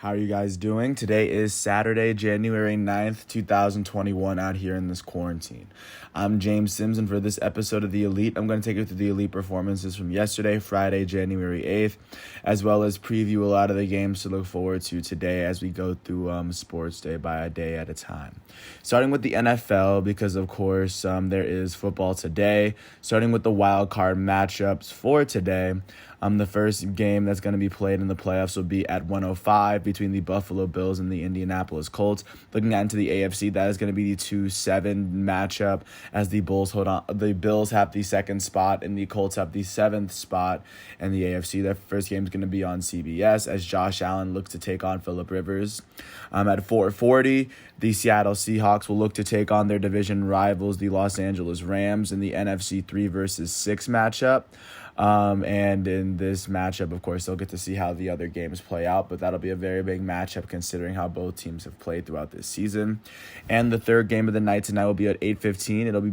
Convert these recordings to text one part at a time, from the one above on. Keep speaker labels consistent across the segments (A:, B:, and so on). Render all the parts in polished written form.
A: How are you guys doing? Today is Saturday, January 9th, 2021, out here in this quarantine. I'm James Sims, and for this episode of The Elite, I'm going to take you through the Elite performances from yesterday, Friday, January 8th, as well as preview a lot of the games to look forward to today as we go through sports day by a day at a time. Starting with the NFL, because of course there is football today, starting with the wild card matchups for today. The first game that's going to be played in the playoffs will be at 1:05 between the Buffalo Bills and the Indianapolis Colts. Looking into the AFC, that is going to be the 2-7 matchup as the Bills have the second spot and the Colts have the seventh spot in the AFC. Their first game is going to be on CBS as Josh Allen looks to take on Phillip Rivers. At 4:40, the Seattle Seahawks will look to take on their division rivals, the Los Angeles Rams, in the NFC 3 versus 6 matchup. And in this matchup, of course, they'll get to see how the other games play out, but that'll be a very big matchup considering how both teams have played throughout this season. And the third game of the night tonight will be at 8:15. It'll be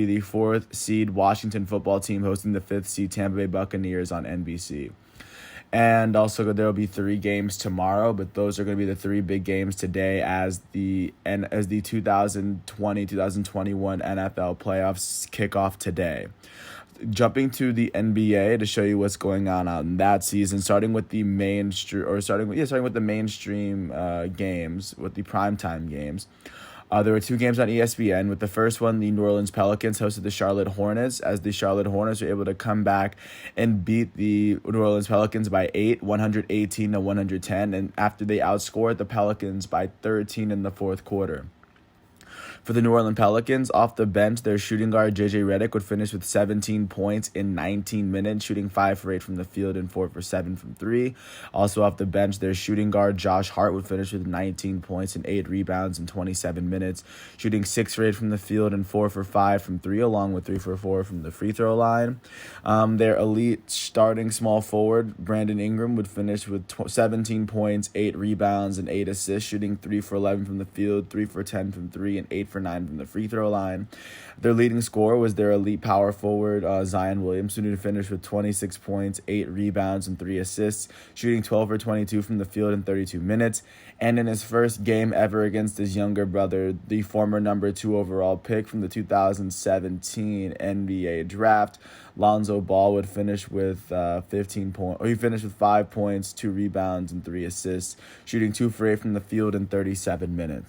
A: the fourth seed Washington football team hosting the fifth seed Tampa Bay Buccaneers on NBC. And also there will be 3 games tomorrow, but those are going to be the 3 big games today as the 2020-2021 NFL playoffs kick off today. Jumping to the NBA to show you what's going on out in that season, starting with the mainstream games, with the primetime games. There were 2 games on ESPN. With the first one, the New Orleans Pelicans hosted the Charlotte Hornets, as the Charlotte Hornets were able to come back and beat the New Orleans Pelicans by 8, 118-110, and after they outscored the Pelicans by 13 in the fourth quarter. For the New Orleans Pelicans, off the bench, their shooting guard J.J. Redick would finish with 17 points in 19 minutes, shooting 5 for 8 from the field and 4 for 7 from 3. Also off the bench, their shooting guard Josh Hart would finish with 19 points and 8 rebounds in 27 minutes, shooting 6 for 8 from the field and 4 for 5 from 3, along with 3 for 4 from the free throw line. Their elite starting small forward, Brandon Ingram, would finish with 17 points, 8 rebounds, and 8 assists, shooting 3 for 11 from the field, 3 for 10 from 3, and 8 for 9 from the free throw line. Their leading scorer was their elite power forward, Zion Williamson, who finished with 26 points, 8 rebounds, and 3 assists, shooting 12 for 22 from the field in 32 minutes. And in his first game ever against his younger brother, the former number 2 overall pick from the 2017 NBA draft, Lonzo Ball, would finish with 15 points. He finished with 5 points, 2 rebounds, and 3 assists, shooting 2 for 8 from the field in 37 minutes.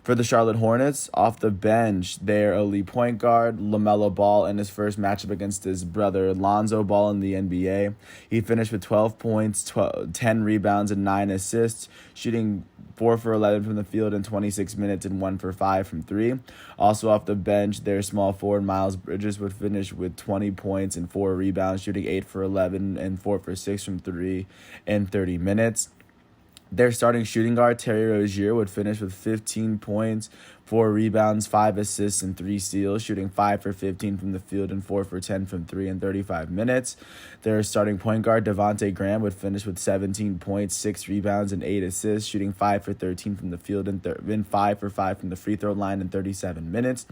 A: For the Charlotte Hornets, off the bench, their elite point guard, LaMelo Ball, in his first matchup against his brother Lonzo Ball in the NBA. He finished with 12 points, 10 rebounds, and 9 assists, shooting 4 for 11 from the field in 26 minutes and 1 for 5 from 3. Also off the bench, their small forward Miles Bridges would finish with 20 points and 4 rebounds, shooting 8 for 11 and 4 for 6 from 3 in 30 minutes. Their starting shooting guard, Terry Rozier, would finish with 15 points, 4 rebounds, 5 assists, and 3 steals, shooting 5 for 15 from the field and 4 for 10 from 3 in 35 minutes. Their starting point guard, Devontae Graham, would finish with 17 points, 6 rebounds, and 8 assists, shooting 5 for 13 from the field and 5 for 5 from the free throw line in 37 minutes.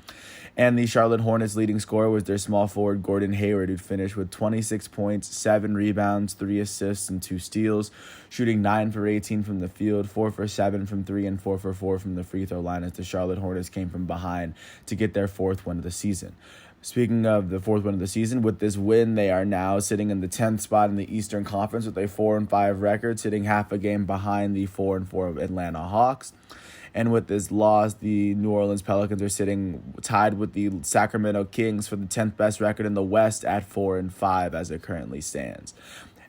A: And the Charlotte Hornets' leading scorer was their small forward, Gordon Hayward, who'd finish with 26 points, 7 rebounds, 3 assists, and 2 steals, shooting 9 for 18 from the field, 4 for 7 from 3, and 4 for 4 from the free throw line as the Charlotte Hornets came from behind to get their 4th win of the season. Speaking of the 4th win of the season, with this win, they are now sitting in the 10th spot in the Eastern Conference with a 4-5 record, sitting half a game behind the 4-4 Atlanta Hawks. And with this loss, the New Orleans Pelicans are sitting tied with the Sacramento Kings for the 10th best record in the West at 4-5 as it currently stands.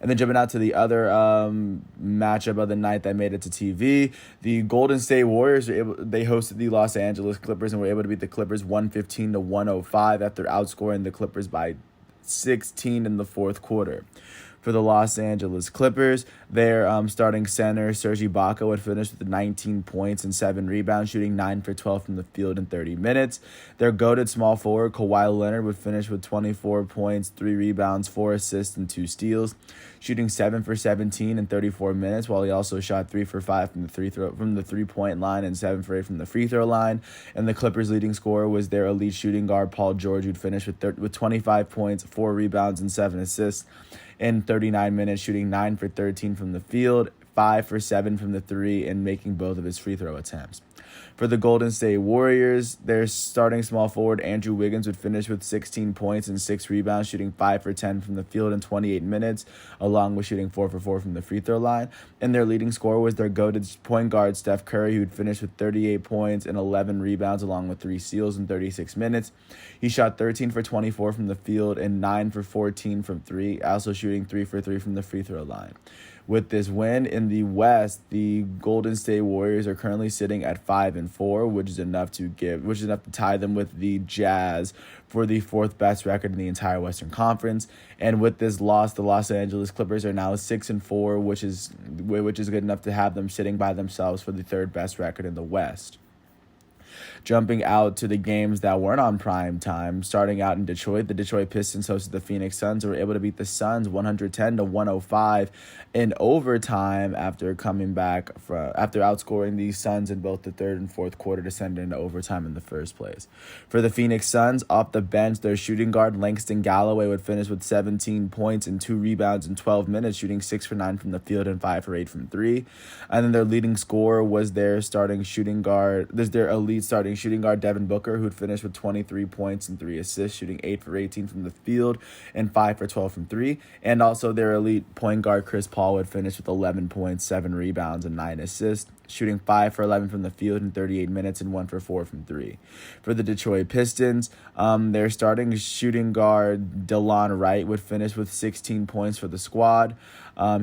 A: And then jumping out to the other matchup of the night that made it to TV, the Golden State Warriors they hosted the Los Angeles Clippers and were able to beat the Clippers 115-105 after outscoring the Clippers by 16 in the fourth quarter. For the Los Angeles Clippers, their starting center, Serge Ibaka, would finish with 19 points and 7 rebounds, shooting 9 for 12 from the field in 30 minutes. Their goated small forward, Kawhi Leonard, would finish with 24 points, 3 rebounds, 4 assists, and 2 steals, shooting 7 for 17 in 34 minutes, while he also shot 3 for 5 from the three-point line and 7 for 8 from the free throw line. And the Clippers' leading scorer was their elite shooting guard, Paul George, who'd finish with 25 points, 4 rebounds, and 7 assists in 39 minutes, shooting 9 for 13 from the field, 5 for 7 from the three and making both of his free throw attempts. For the Golden State Warriors, their starting small forward Andrew Wiggins would finish with 16 points and 6 rebounds, shooting 5 for 10 from the field in 28 minutes, along with shooting 4 for 4 from the free throw line. And their leading scorer was their goated point guard Steph Curry, who would finish with 38 points and 11 rebounds, along with 3 steals in 36 minutes. He shot 13 for 24 from the field and 9 for 14 from 3, also shooting 3 for 3 from the free throw line. With this win in the West, the Golden State Warriors are currently sitting at 5-4, which is enough to tie them with the Jazz for the 4th best record in the entire Western Conference. And with this loss, the Los Angeles Clippers are now 6-4, which is good enough to have them sitting by themselves for the 3rd best record in the West. Jumping out to the games that weren't on prime time, starting out in Detroit, the Detroit Pistons hosted the Phoenix Suns and were able to beat the Suns 110-105 in overtime after outscoring the Suns in both the 3rd and 4th quarter to send it into overtime in the first place. For the Phoenix Suns, off the bench, their shooting guard Langston Galloway would finish with 17 points and 2 rebounds in 12 minutes, shooting 6 for 9 from the field and 5 for 8 from 3. And then their leading scorer was their elite starting shooting guard Devin Booker, who'd finish with 23 points and 3 assists, shooting 8 for 18 from the field and 5 for 12 from 3. And also their elite point guard Chris Paul would finish with 11 points, 7 rebounds, and 9 assists, shooting 5 for 11 from the field in 38 minutes and 1 for 4 from 3. For the Detroit Pistons, their starting shooting guard DeLon Wright would finish with 16 points for the squad.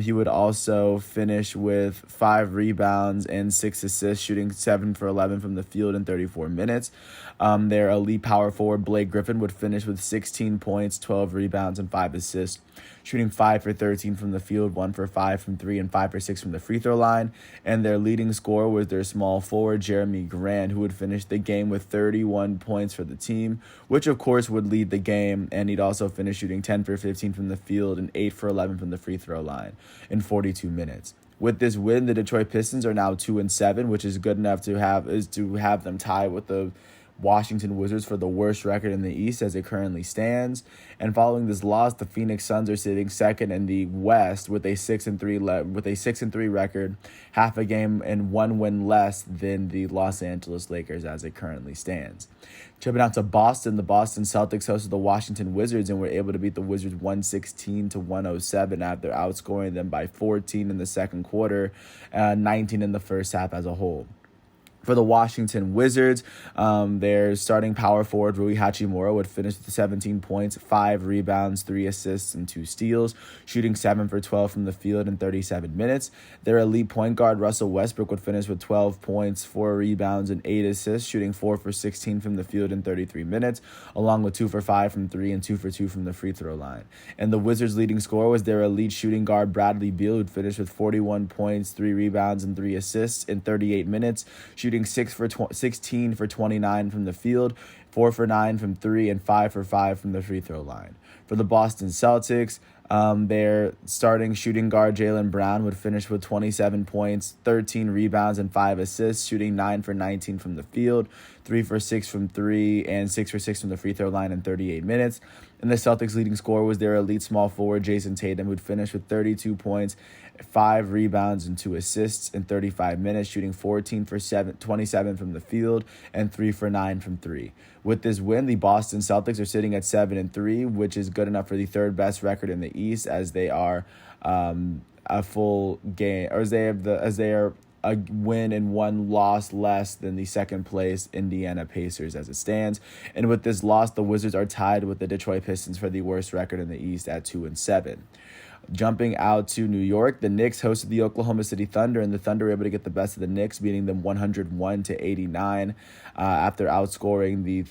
A: He would also finish with 5 rebounds and 6 assists, shooting 7 for 11 from the field in 34 minutes. Their elite power forward Blake Griffin would finish with 16 points, 12 rebounds, and 5 assists, shooting 5 for 13 from the field, 1 for 5 from 3, and 5 for 6 from the free throw line. And their leading scorer was their small forward Jeremy Grant, who would finish the game with 31 points for the team, which of course would lead the game, and he'd also finish shooting 10 for 15 from the field and 8 for 11 from the free throw line in 42 minutes. With this win, the Detroit Pistons are now 2-7, which is good enough to have them tie with the Washington Wizards for the worst record in the East as it currently stands. And following this loss, the Phoenix Suns are sitting second in the West with a 6-3 record, half a game and 1 win less than the Los Angeles Lakers as it currently stands. Jumping out to Boston, the Boston Celtics hosted the Washington Wizards and were able to beat the Wizards 116-107 after outscoring them by 14 in the second quarter, 19 in the first half as a whole. For the Washington Wizards, their starting power forward Rui Hachimura would finish with 17 points, 5 rebounds, 3 assists, and 2 steals, shooting 7 for 12 from the field in 37 minutes. Their elite point guard Russell Westbrook would finish with 12 points, 4 rebounds, and 8 assists, shooting 4 for 16 from the field in 33 minutes, along with 2 for 5 from 3 and 2 for 2 from the free throw line. And the Wizards' leading scorer was their elite shooting guard Bradley Beal, who'd finish with 41 points, 3 rebounds, and 3 assists in 38 minutes, shooting 16 for 29 from the field, 4 for 9 from 3, and 5 for 5 from the free throw line. For the Boston Celtics, their starting shooting guard Jaylen Brown would finish with 27 points, 13 rebounds, and 5 assists, shooting 9 for 19 from the field, 3 for 6 from 3, and 6 for 6 from the free throw line in 38 minutes. And the Celtics' leading scorer was their elite small forward Jason Tatum, who'd finish with 32 points, 5 rebounds, and 2 assists in 35 minutes, shooting 14 for 27 from the field and 3 for 9 from 3. With this win, the Boston Celtics are sitting at 7-3, which is good enough for the 3rd best record in the East, as they are a full game, or as they are a win and 1 loss less than the second place Indiana Pacers as it stands. And with this loss, the Wizards are tied with the Detroit Pistons for the worst record in the East at 2-7. Jumping out to New York, the Knicks hosted the Oklahoma City Thunder, and the Thunder were able to get the best of the Knicks, beating them 101-89 after outscoring the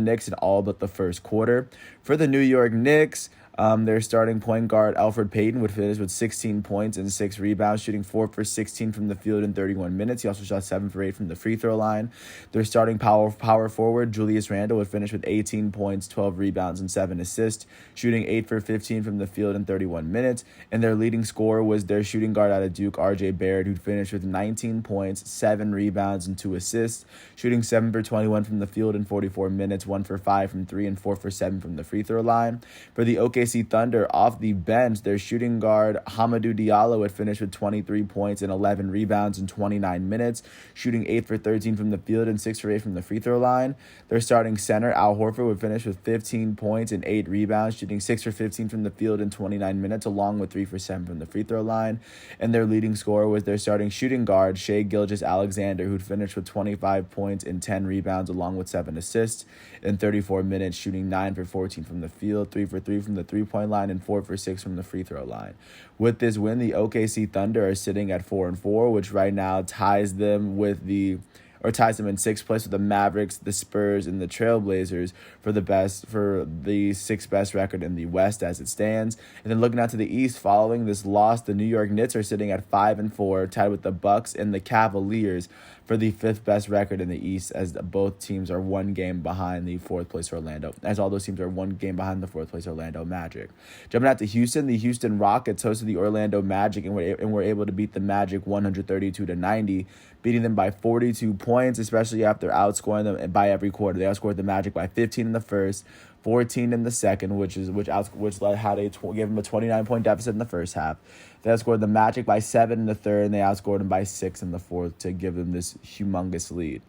A: Knicks in all but the first quarter. For the New York Knicks, their starting point guard Elfrid Payton would finish with 16 points and 6 rebounds, shooting 4 for 16 from the field in 31 minutes. He also shot 7 for 8 from the free throw line. Their starting power forward Julius Randle would finish with 18 points, 12 rebounds, and 7 assists, shooting 8 for 15 from the field in 31 minutes. And their leading scorer was their shooting guard out of Duke, RJ Barrett, who'd finished with 19 points, 7 rebounds, and 2 assists, shooting 7 for 21 from the field in 44 minutes, 1 for 5 from 3, and 4 for 7 from the free throw line. For the OKC OKC Thunder, off the bench, their shooting guard Hamidou Diallo would finish with 23 points and 11 rebounds in 29 minutes, shooting 8 for 13 from the field and 6 for 8 from the free throw line. Their starting center Al Horford would finish with 15 points and 8 rebounds, shooting 6 for 15 from the field in 29 minutes, along with 3 for 7 from the free throw line. And their leading scorer was their starting shooting guard Shai Gilgeous-Alexander, who'd finished with 25 points and 10 rebounds, along with 7 assists in 34 minutes, shooting 9 for 14 from the field, 3 for 3 from the three-point line, and 4 for 6 from the free throw line. With this win, the OKC Thunder are sitting at 4-4, which right now ties them in sixth place with the Mavericks, the Spurs, and the Trailblazers for the sixth best record in the West as it stands. And then looking out to the East, following this loss, the New York Knicks are sitting at 5-4, tied with the Bucks and the Cavaliers for the fifth best record in the East, as both teams are one game behind the fourth place Orlando, as all those teams are one game behind the fourth place Orlando Magic. Jumping out to Houston, the Houston Rockets hosted the Orlando Magic and were able to beat the Magic 132-90, beating them by 42 points, especially after outscoring them by every quarter. They outscored the Magic by 15 in the first, 14 in the second, which gave them a 29-point deficit in the first half. They outscored the Magic by 7 in the third, and they outscored them by 6 in the fourth to give them this humongous lead.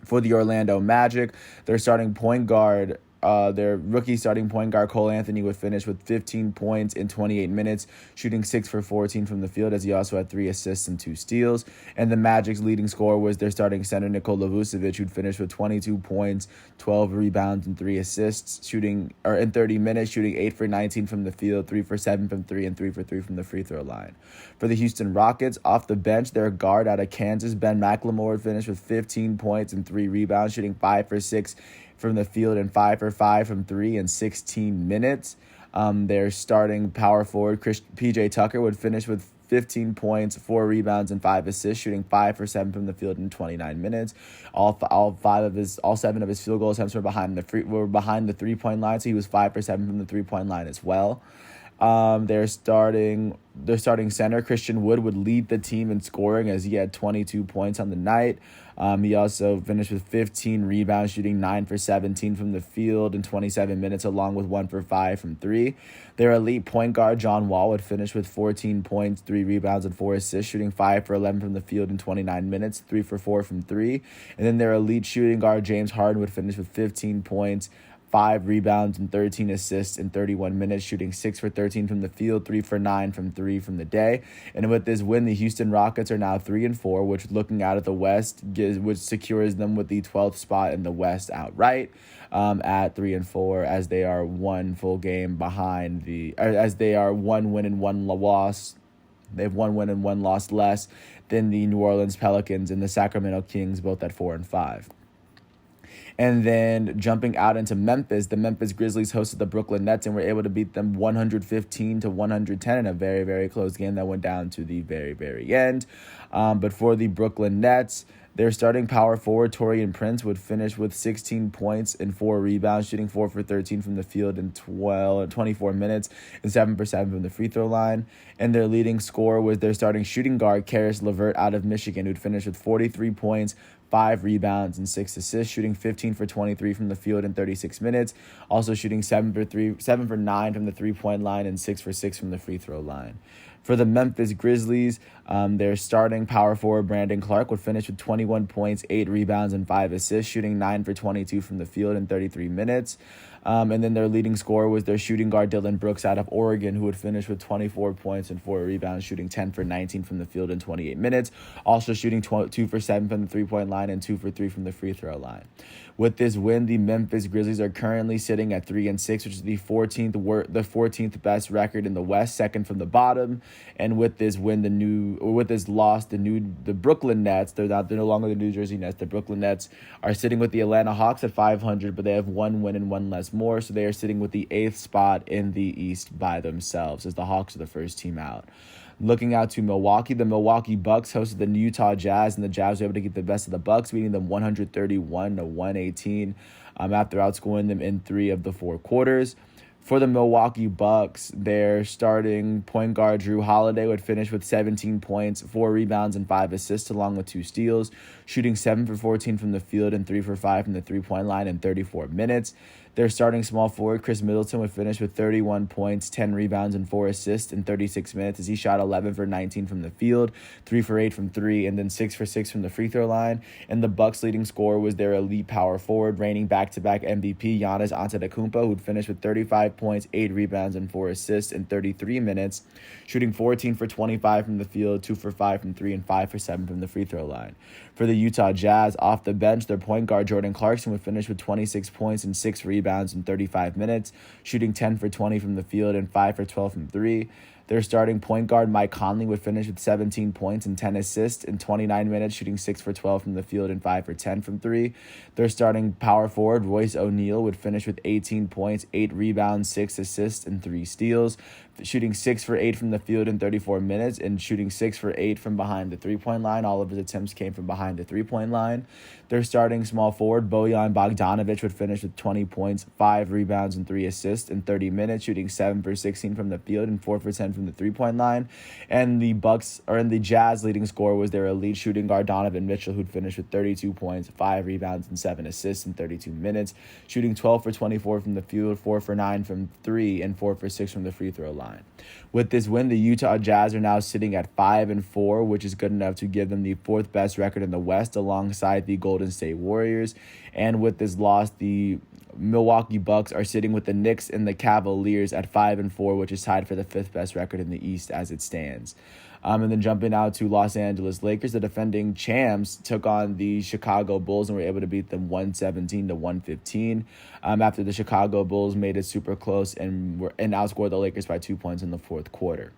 A: For the Orlando Magic, their starting point guard, their rookie starting point guard Cole Anthony would finish with 15 points in 28 minutes, shooting 6 for 14 from the field, as he also had 3 assists and 2 steals. And the Magic's leading scorer was their starting center Nikola Vucevic, who'd finish with 22 points, 12 rebounds, and 3 assists, in 30 minutes, shooting 8 for 19 from the field, 3 for 7 from 3, and 3 for 3 from the free throw line. For the Houston Rockets, off the bench, their guard out of Kansas, Ben McLemore, would finish with 15 points and 3 rebounds, shooting 5 for 6 from the field and 5 for 5 from 3 in 16 minutes. Their starting power forward, PJ Tucker, would finish with 15 points, 4 rebounds, and 5 assists, shooting 5 for 7 from the field in 29 minutes. All 7 of his field goal attempts were behind the 3-point line, so he was 5 for 7 from the 3-point line as well. Their starting center, Christian Wood, would lead the team in scoring as he had 22 points on the night. He also finished with 15 rebounds, shooting 9 for 17 from the field in 27 minutes, along with 1 for 5 from 3. Their elite point guard, John Wall, would finish with 14 points, 3 rebounds, and 4 assists, shooting 5 for 11 from the field in 29 minutes, 3 for 4 from 3. And then their elite shooting guard, James Harden, would finish with 15 points, 5 rebounds, and 13 assists in 31 minutes, shooting 6 for 13 from the field, 3 for 9 from 3 from the day. And with this win, the Houston Rockets are now 3-4, which, looking out at the West, which secures them with the 12th spot in the West outright, at 3-4, as they are one full game behind as they are 1 win and 1 loss. They have 1 win and 1 loss less than the New Orleans Pelicans and the Sacramento Kings, both at 4-5. And then jumping out into Memphis, the Memphis Grizzlies hosted the Brooklyn Nets and were able to beat them 115-110 in a very, very close game that went down to the very, very end. But for the Brooklyn Nets, their starting power forward, Taurean Prince, would finish with 16 points and 4 rebounds, shooting 4 for 13 from the field in 24 minutes and 7 for 7 from the free throw line. And their leading scorer was their starting shooting guard, Caris LeVert, out of Michigan, who'd finish with 43 points, 5 rebounds, and 6 assists, shooting 15 for 23 from the field in 36 minutes, also shooting 7 for 9 from the 3-point line and 6 for 6 from the free throw line. For the Memphis Grizzlies, their starting power forward, Brandon Clark, would finish with 21 points, 8 rebounds, and 5 assists, shooting 9 for 22 from the field in 33 minutes. And then their leading scorer was their shooting guard, Dylan Brooks, out of Oregon, who would finish with 24 points and 4 rebounds, shooting 10 for 19 from the field in 28 minutes, also shooting 2 for 7 from the 3-point line and 2 for 3 from the free throw line. With this win, the Memphis Grizzlies are currently sitting at 3-6, which is the 14th best record in the West, second from the bottom. And with this win, the Brooklyn Nets, they're no longer the New Jersey Nets. The Brooklyn Nets are sitting with the Atlanta Hawks at 500, but they have 1 win and 1 less more, so they are sitting with the 8th spot in the East by themselves, as the Hawks are the first team out. Looking out to Milwaukee, the Milwaukee Bucks hosted the Utah Jazz, and the Jazz were able to get the best of the Bucks, beating them 131-118 after outscoring them in 3 of the 4 quarters. For the Milwaukee Bucks, their starting point guard, Jrue Holiday, would finish with 17 points, 4 rebounds, and 5 assists, along with 2 steals, shooting 7 for 14 from the field and 3 for 5 from the 3-point line in 34 minutes. Their starting small forward, Chris Middleton, would finish with 31 points, 10 rebounds, and 4 assists in 36 minutes as he shot 11 for 19 from the field, 3 for 8 from 3, and then 6 for 6 from the free throw line. And the Bucks' leading scorer was their elite power forward, reigning back-to-back MVP, Giannis Antetokounmpo, who'd finish with 35 points, 8 rebounds, and 4 assists in 33 minutes, shooting 14 for 25 from the field, 2 for 5 from 3, and 5 for 7 from the free throw line. For the Utah Jazz, off the bench, their point guard, Jordan Clarkson, would finish with 26 points and 6 rebounds in 35 minutes, shooting 10 for 20 from the field and 5 for 12 from 3. Their starting point guard, Mike Conley, would finish with 17 points and 10 assists in 29 minutes, shooting 6 for 12 from the field and 5 for 10 from 3. Their starting power forward, Royce O'Neal, would finish with 18 points, 8 rebounds, 6 assists, and 3 steals, shooting 6 for 8 from the field in 34 minutes and shooting 6 for 8 from behind the three-point line. All of his attempts came from behind the three-point line. Their starting small forward, Bojan Bogdanovic, would finish with 20 points, 5 rebounds, and 3 assists in 30 minutes, shooting 7 for 16 from the field and 4 for 10 from the three-point line. And the Jazz leading scorer was their elite shooting guard, Donovan Mitchell, who'd finish with 32 points, 5 rebounds, and 7 assists in 32 minutes, shooting 12 for 24 from the field, 4 for 9 from 3, and 4 for 6 from the free throw line. With this win, the Utah Jazz are now sitting at 5-4, which is good enough to give them the 4th best record in the West alongside the Golden State Warriors. And with this loss, the Milwaukee Bucks are sitting with the Knicks and the Cavaliers at 5-4, which is tied for the 5th best record in the East as it stands. And then jumping out to Los Angeles Lakers, the defending champs took on the Chicago Bulls and were able to beat them 117-115 after the Chicago Bulls made it super close and outscored the Lakers by 2 points in the fourth quarter.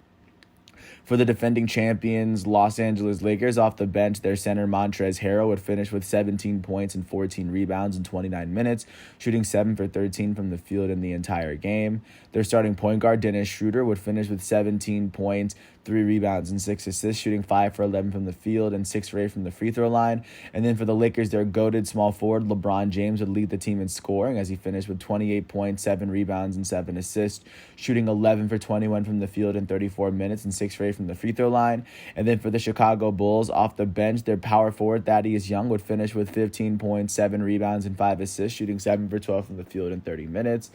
A: For the defending champions, Los Angeles Lakers, off the bench, their center Montrezl Harrell would finish with 17 points and 14 rebounds in 29 minutes, shooting 7 for 13 from the field in the entire game. Their starting point guard, Dennis Schroeder, would finish with 17 points, 3 rebounds, and 6 assists, shooting 5 for 11 from the field and 6 for 8 from the free throw line. And then for the Lakers, their goated small forward, LeBron James, would lead the team in scoring as he finished with 28 points, 7 rebounds, and 7 assists, shooting 11 for 21 from the field in 34 minutes and 6 for 8 from the free throw line. And then for the Chicago Bulls, off the bench, their power forward, Thaddeus Young, would finish with 15 points, 7 rebounds, and 5 assists, shooting 7 for 12 from the field in 30 minutes.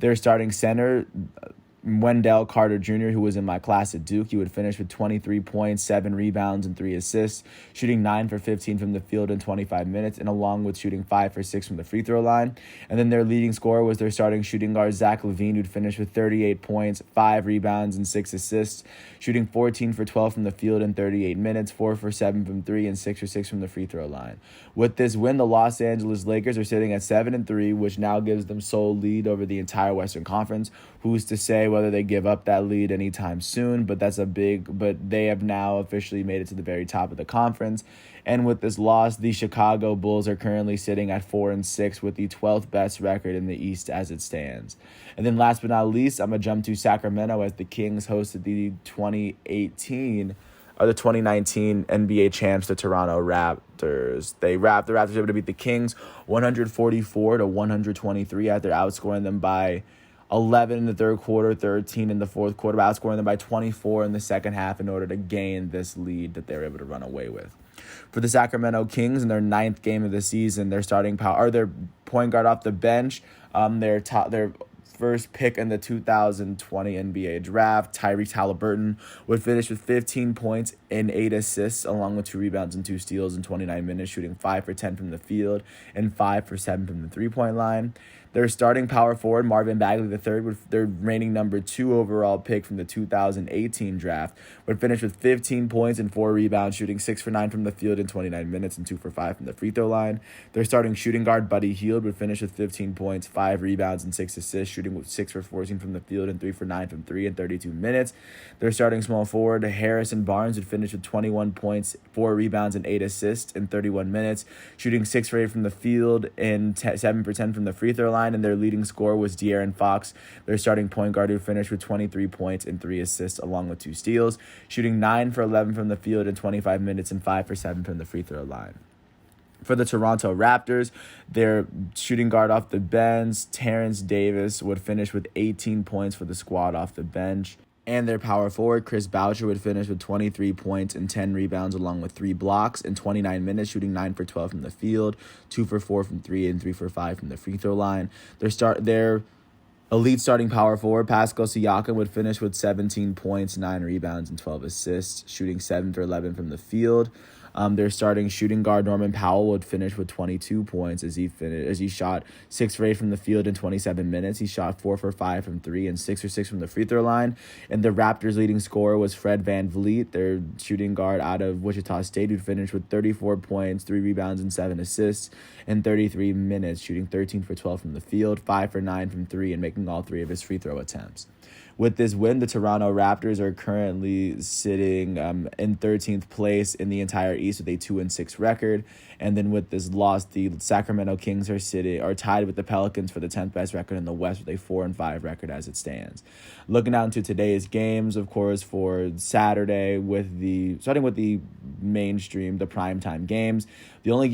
A: Their starting center, Wendell Carter Jr., who was in my class at Duke, he would finish with 23 points, 7 rebounds, and 3 assists, shooting 9 for 15 from the field in 25 minutes, and along with shooting 5 for 6 from the free throw line. And then their leading scorer was their starting shooting guard, Zach LaVine, who'd finish with 38 points, 5 rebounds, and 6 assists, shooting 14 for 12 from the field in 38 minutes, 4 for 7 from 3, and 6 for 6 from the free throw line. With this win, the Los Angeles Lakers are sitting at 7-3, which now gives them sole lead over the entire Western Conference. Who's to say whether they give up that lead anytime soon, but they have now officially made it to the very top of the conference. And with this loss, the Chicago Bulls are currently sitting at 4-6 with the 12th best record in the East as it stands. And then last but not least, I'm going to jump to Sacramento as the Kings hosted the 2019 NBA champs, the Toronto Raptors. The Raptors were able to beat the Kings 144-123 after outscoring them by 11 in the third quarter, 13 in the fourth quarter, outscoring them by 24 in the second half in order to gain this lead that they were able to run away with. For the Sacramento Kings, in their 9th game of the season, their their point guard off the bench, their first pick in the 2020 NBA draft, Tyrese Halliburton, would finish with 15 points and 8 assists, along with 2 rebounds and 2 steals in 29 minutes, shooting 5 for 10 from the field and 5 for 7 from the three-point line. Their starting power forward, Marvin Bagley III, their reigning number 2 overall pick from the 2018 draft, would finish with 15 points and 4 rebounds, shooting 6 for 9 from the field in 29 minutes and 2 for 5 from the free throw line. Their starting shooting guard, Buddy Hield, would finish with 15 points, 5 rebounds, and 6 assists, shooting with 6 for 14 from the field and 3 for 9 from 3 in 32 minutes. Their starting small forward, Harrison Barnes, would finish with 21 points, 4 rebounds, and 8 assists in 31 minutes, shooting 6 for 8 from the field and 7 for 10 from the free throw line. And their leading scorer was De'Aaron Fox, their starting point guard, who finished with 23 points and 3 assists along with 2 steals, shooting 9 for 11 from the field in 25 minutes and 5 for 7 from the free throw line. For the Toronto Raptors, their shooting guard off the bench, Terrence Davis, would finish with 18 points for the squad off the bench And their power forward, Chris Boucher, would finish with 23 points and 10 rebounds along with 3 blocks in 29 minutes, shooting 9 for 12 from the field, 2 for 4 from 3, and 3 for 5 from the free throw line. Their elite starting power forward, Pascal Siakam, would finish with 17 points, 9 rebounds, and 12 assists, shooting 7 for 11 from the field. Their starting shooting guard, Norman Powell, would finish with 22 points as he shot 6 for 8 from the field in 27 minutes. He shot 4 for 5 from 3 and 6 for 6 from the free throw line. And the Raptors' leading scorer was Fred VanVleet, their shooting guard out of Wichita State, who finished with 34 points, 3 rebounds, and 7 assists in 33 minutes, shooting 13 for 12 from the field, 5 for 9 from 3, and making all 3 of his free throw attempts. With this win, the Toronto Raptors are currently sitting in 13th place in the entire East with a 2-6 record. And then with this loss, the Sacramento Kings are tied with the Pelicans for the 10th best record in the West with a 4-5 record as it stands. Looking out into today's games, of course, for Saturday, starting with the mainstream, the primetime games. The only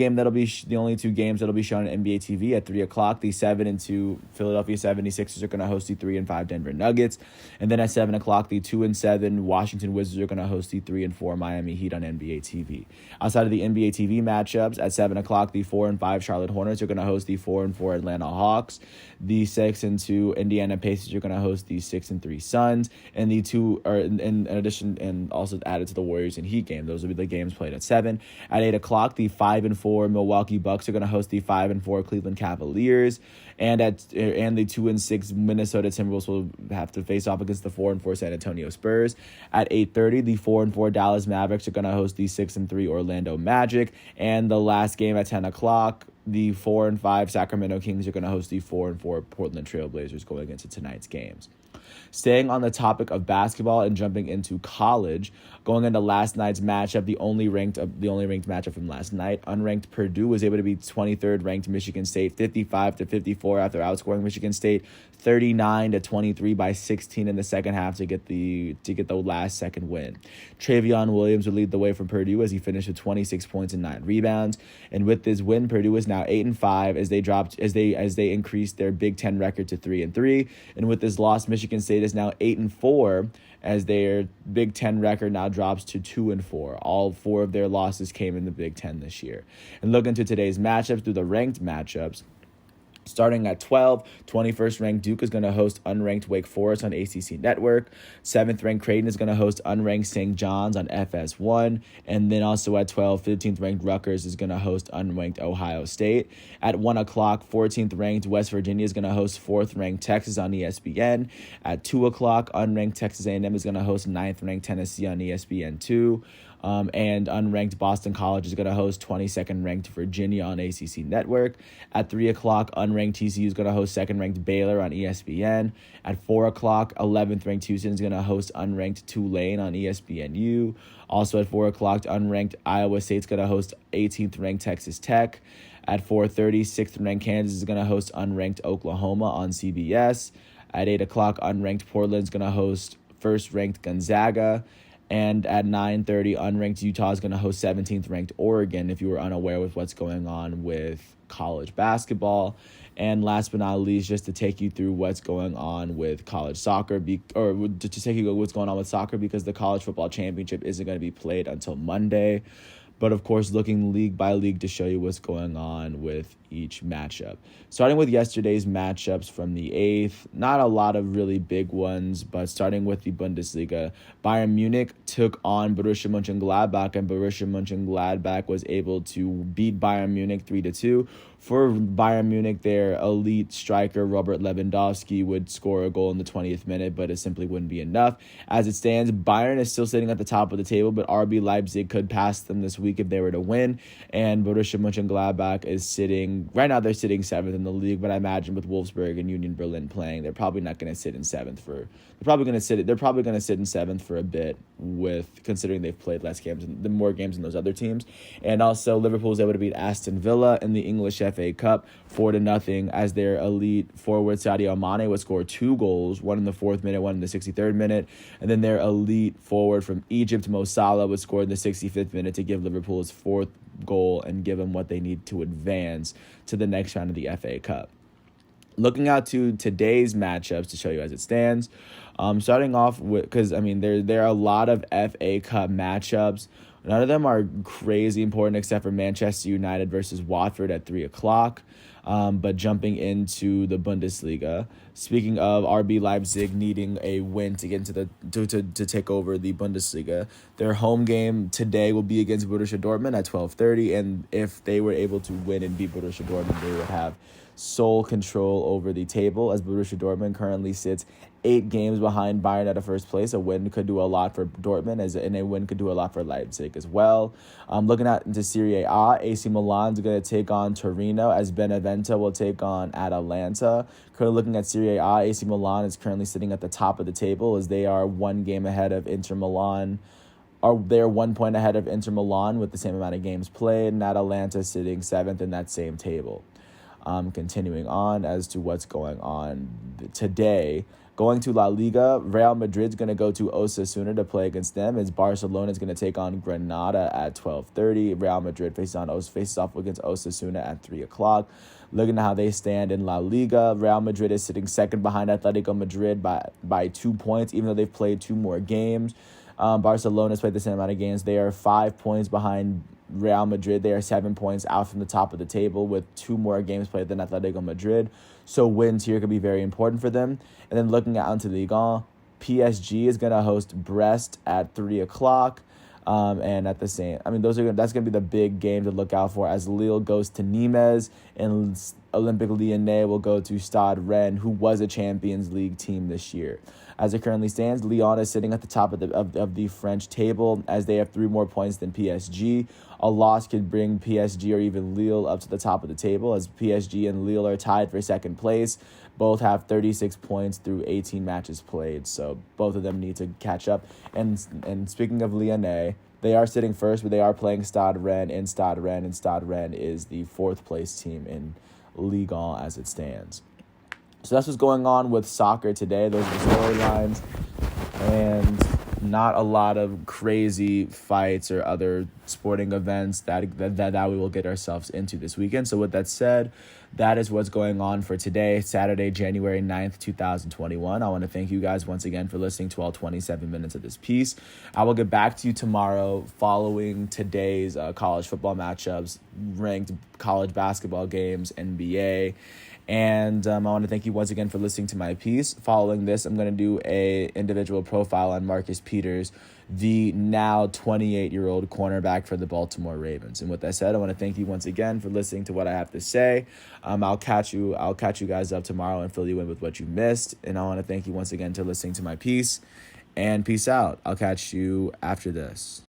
A: two games that'll be shown on NBA TV at 3:00. The 7-2 Philadelphia 76ers are going to host the 3-5 Denver Nuggets. And then at 7:00, the 2-7 Washington Wizards are going to host the 3-4 Miami Heat on NBA TV. Outside of the NBA TV matchups, at 7:00, the 4-5 Charlotte Hornets are going to host the 4-4 Atlanta Hawks. The 6-2 Indiana Pacers are going to host the 6-3 Suns. And the in addition, and also added to the Warriors and Heat game. Those will be the games played at 7. At 8:00, the 5-4 Milwaukee Bucks are going to host the 5-4 Cleveland Cavaliers. And the 2-6 Minnesota Timberwolves will have to face off against the 4-4 San Antonio Spurs. At 8:30, the 4-4 Dallas Mavericks are going to host the 6-3 Orlando Magic. And the last game at 10:00, the 4-5 Sacramento Kings are going to host the 4-4 Portland Trail Blazers going into tonight's games. Staying on the topic of basketball and jumping into college, going into last night's matchup, the only ranked matchup from last night, unranked Purdue was able to beat 23rd ranked Michigan State 55-54 after outscoring Michigan State 39-23 by 16 in the second half to get the last second win. Travion Williams would lead the way for Purdue as he finished with 26 points and 9 rebounds. And with this win, Purdue is now 8-5 as they increased their Big Ten record to 3-3. And with this loss, Michigan State is now 8-4 as their Big Ten record now drops to 2-4. All 4 of their losses came in the Big Ten this year. And look into today's matchups through the ranked matchups. Starting at 12, 21st ranked Duke is going to host unranked Wake Forest on ACC Network. 7th ranked Creighton is going to host unranked St. John's on FS1. And then also at 12, 15th ranked Rutgers is going to host unranked Ohio State. At 1:00, 14th ranked West Virginia is going to host 4th ranked Texas on ESPN. At 2:00, unranked Texas A&M is going to host 9th ranked Tennessee on ESPN2. And unranked Boston College is going to host 22nd ranked Virginia on ACC Network. At 3:00, unranked TCU is going to host 2nd ranked Baylor on ESPN. At 4:00, 11th ranked Houston is going to host unranked Tulane on ESPNU. Also at 4:00, unranked Iowa State is going to host 18th ranked Texas Tech. At 4:30, 6th ranked Kansas is going to host unranked Oklahoma on CBS. At 8:00, unranked Portland is going to host 1st ranked Gonzaga. And at 9:30, unranked Utah is going to host 17th ranked Oregon, if you were unaware with what's going on with college basketball. And last but not least, just to take you through what's going on with college soccer, to take you through what's going on with soccer, because the college football championship isn't going to be played until Monday. But of course, looking league by league to show you what's going on with each matchup. Starting with yesterday's matchups from the 8th, not a lot of really big ones, but starting with the Bundesliga, Bayern Munich took on Borussia Mönchengladbach, and Borussia Mönchengladbach was able to beat Bayern Munich 3-2. For Bayern Munich, their elite striker, Robert Lewandowski, would score a goal in the 20th minute, but it simply wouldn't be enough. As it stands, Bayern is still sitting at the top of the table, but RB Leipzig could pass them this week if they were to win. And Borussia Mönchengladbach is sitting, right now they're sitting 7th in the league, but I imagine with Wolfsburg and Union Berlin playing, they're probably not going to sit in 7th they're probably going to sit in 7th for a bit, with considering they've played more games than those other teams. And also Liverpool was able to beat Aston Villa in the English FA Cup 4-0 as their elite forward Sadio Mane would score 2 goals, one in the 4th minute, one in the 63rd minute. And then their elite forward from Egypt, Mo Salah, would score in the 65th minute to give Liverpool his 4th goal and give them what they need to advance to the next round of the FA Cup. Looking out to today's matchups to show you as it stands. Starting off with, because I mean there are a lot of FA Cup matchups. None of them are crazy important except for Manchester United versus Watford at 3 o'clock. But jumping into the Bundesliga, speaking of RB Leipzig needing a win to get into to take over the Bundesliga, their home game today will be against Borussia Dortmund at 12:30, and if they were able to win and beat Borussia Dortmund, they would have sole control over the table, as Borussia Dortmund currently sits 8 games behind Bayern at a first place. A win could do a lot for Dortmund, and a win could do a lot for Leipzig as well. Looking out into Serie A, AC Milan is going to take on Torino, as Benevento will take on Atalanta. Currently looking at Serie A, AC Milan is currently sitting at the top of the table, as they are 1 game ahead of Inter Milan. They're 1 point ahead of Inter Milan with the same amount of games played, and Atalanta sitting 7th in that same table. Continuing on as to what's going on today. Going to La Liga, Real Madrid's going to go to Osasuna to play against them, as Barcelona is going to take on Granada at 12:30. Real Madrid faces off against Osasuna at 3 o'clock. Looking at how they stand in La Liga, Real Madrid is sitting second behind Atletico Madrid by 2 points, even though they've played 2 more games. Barcelona's played the same amount of games. They are 5 points behind Real Madrid. They are 7 points out from the top of the table with 2 more games played than Atletico Madrid. So wins here could be very important for them. And then looking out into Ligue 1, PSG is going to host Brest at 3 o'clock. And at the same, I mean, that's going to be the big game to look out for, as Lille goes to Nimes and Olympique Lyonnais will go to Stade Rennes, who was a Champions League team this year. As it currently stands, Lyon is sitting at the top of the French table, as they have 3 more points than PSG. A loss could bring PSG or even Lille up to the top of the table, as PSG and Lille are tied for second place. Both have 36 points through 18 matches played, so both of them need to catch up. And speaking of Lyonnais, they are sitting first, but they are playing Stade Rennes in Stade Rennes, and Stade Rennes is the 4th place team in Ligue 1 as it stands. So that's what's going on with soccer today. Those are the storylines, and not a lot of crazy fights or other sporting events that we will get ourselves into this weekend. So with that said, that is what's going on for today, Saturday, January 9th, 2021. I want to thank you guys once again for listening to all 27 minutes of this piece. I will get back to you tomorrow following today's college football matchups, ranked college basketball games, NBA. And I want to thank you once again for listening to my piece. Following this, I'm going to do a individual profile on Marcus Peters, the now 28-year-old cornerback for the Baltimore Ravens. And with that said, I want to thank you once again for listening to what I have to say. I'll catch you guys up tomorrow and fill you in with what you missed. And I want to thank you once again for listening to my piece. And peace out. I'll catch you after this.